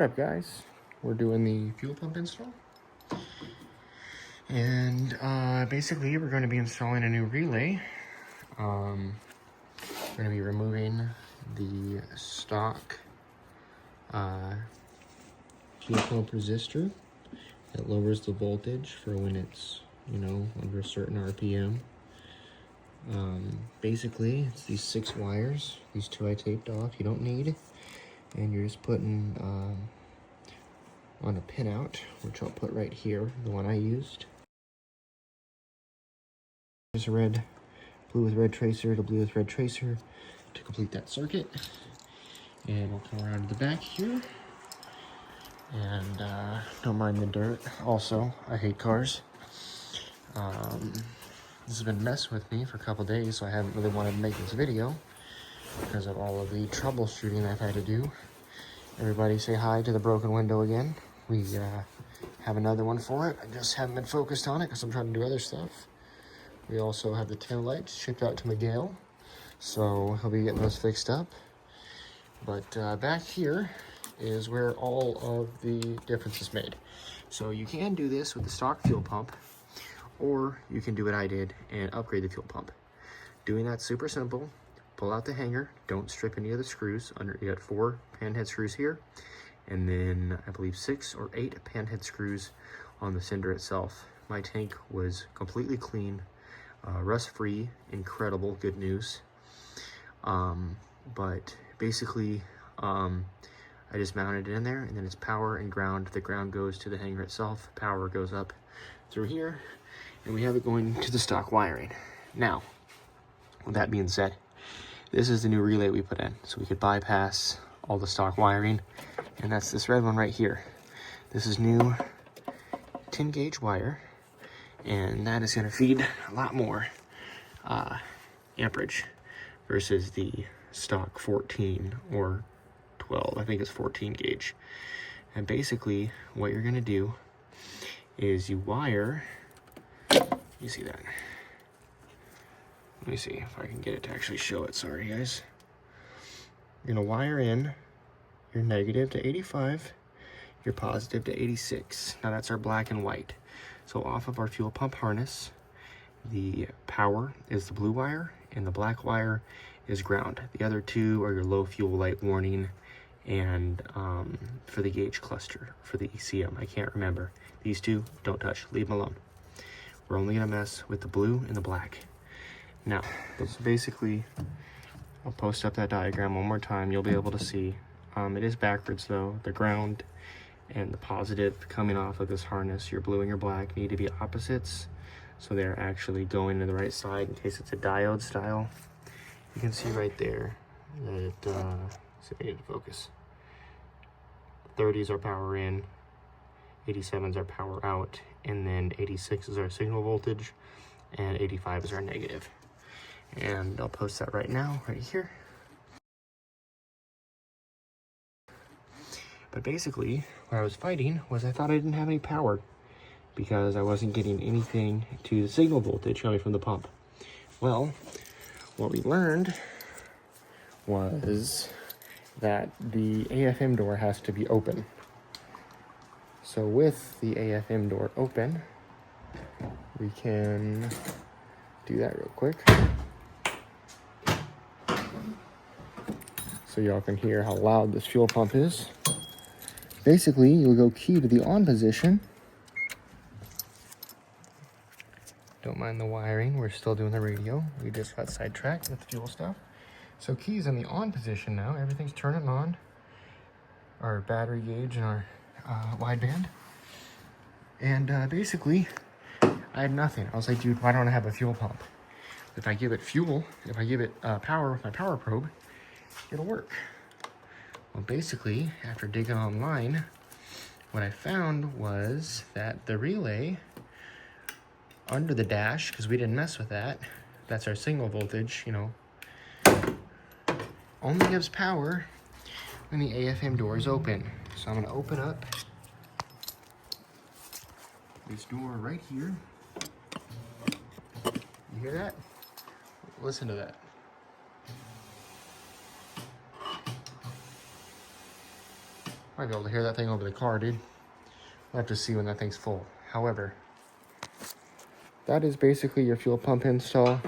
up, guys? We're doing the fuel pump install. And basically we're going to be installing a new relay. We're going to be removing the stock fuel pump resistor that lowers the voltage for when it's, under a certain RPM. Basically, it's these 6 wires. These 2 I taped off, you don't need. And you're just putting on a pinout, which I'll put right here, the one I used. There's a blue with red tracer to blue with red tracer to complete that circuit. And we'll come around to the back here. And don't mind the dirt. Also, I hate cars. This has been messing with me for a couple days, so I haven't really wanted to make this video because of all of the troubleshooting I've had to do. Everybody say hi to the broken window again. We have another one for it. I just haven't been focused on it because I'm trying to do other stuff. We also have the tail lights shipped out to Miguel, so he'll be getting those fixed up. But back here is where all of the difference is made. So you can do this with the stock fuel pump, or you can do what I did and upgrade the fuel pump. Doing that's super simple. Pull out the hanger, don't strip any of the screws. You got 4 panhead screws here, and then I believe 6 or 8 panhead screws on the cinder itself. My tank was completely clean, rust-free, incredible, good news. But basically, I just mounted it in there, and then it's power and ground. The ground goes to the hanger itself, power goes up through here, and we have it going to the stock wiring. Now, with that being said, this is the new relay we put in, so we could bypass all the stock wiring, and that's this red one right here. This is new 10 gauge wire, and that is going to feed a lot more amperage versus the stock 14 or 12. I think it's 14 gauge. And basically what you're going to do is you wire, you see that? Let me see if I can get it to actually show it. Sorry, guys. You're going to wire in your negative to 85, your positive to 86. Now that's our black and white. So off of our fuel pump harness, the power is the blue wire and the black wire is ground. The other 2 are your low fuel light warning and for the gauge cluster, for the ECM. I can't remember. These 2, don't touch, leave them alone. We're only gonna mess with the blue and the black. Now, so basically, I'll post up that diagram one more time. You'll be able to see. It is backwards though. The ground and the positive coming off of this harness, your blue and your black, need to be opposites. So they're actually going to the right side in case it's a diode style. You can see right there that it, focus. 30s are power in, 87s are power out, and then 86 is our signal voltage, and 85 is our negative. And I'll post that right now, right here. But basically, what I was fighting was I thought I didn't have any power because I wasn't getting anything to the signal voltage coming from the pump. Well, what we learned was that the AFM door has to be open. So with the AFM door open, we can do that real quick. So y'all can hear how loud this fuel pump is. Basically, you'll go key to the on position. Don't mind the wiring, we're still doing the radio. We just got sidetracked with the fuel stuff. So key's in the on position now, everything's turning on. Our battery gauge and our wideband. And basically, I had nothing. I was like, dude, why don't I have a fuel pump? If I give it fuel, if I give it power with my power probe, it'll work. Well, basically, after digging online, what I found was that the relay under the dash, because we didn't mess with that, that's our signal voltage, only gives power when the AFM door is open. So I'm going to open up this door right here. You hear that? Listen to that. Might be able to hear that thing over the car, dude. We'll have to see when that thing's full. However, that is basically your fuel pump install.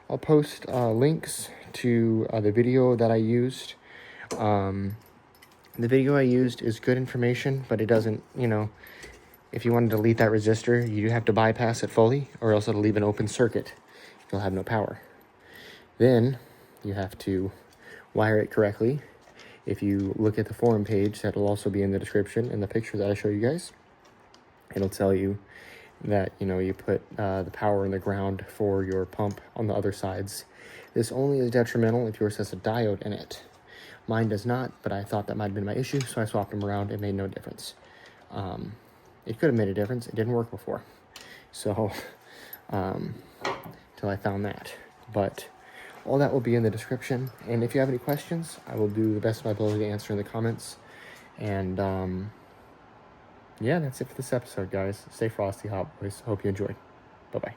I'll post links to the video that I used. The video I used is good information, but it doesn't, you know, if you want to delete that resistor, you have to bypass it fully, or else it'll leave an open circuit. You'll have no power. Then you have to wire it correctly. If you look at the forum page, that'll also be in the description, and the picture that I show you guys, it'll tell you that, you know, you put the power in the ground for your pump on the other sides. This only is detrimental if yours has a diode in it. Mine does not, but I thought that might have been my issue, so I swapped them around. It made no difference. It could have made a difference. It didn't work before. So, till I found that. But all that will be in the description. And if you have any questions, I will do the best of my ability to answer in the comments. And, yeah, that's it for this episode, guys. Stay frosty, hot boys. Hope you enjoyed. Bye-bye.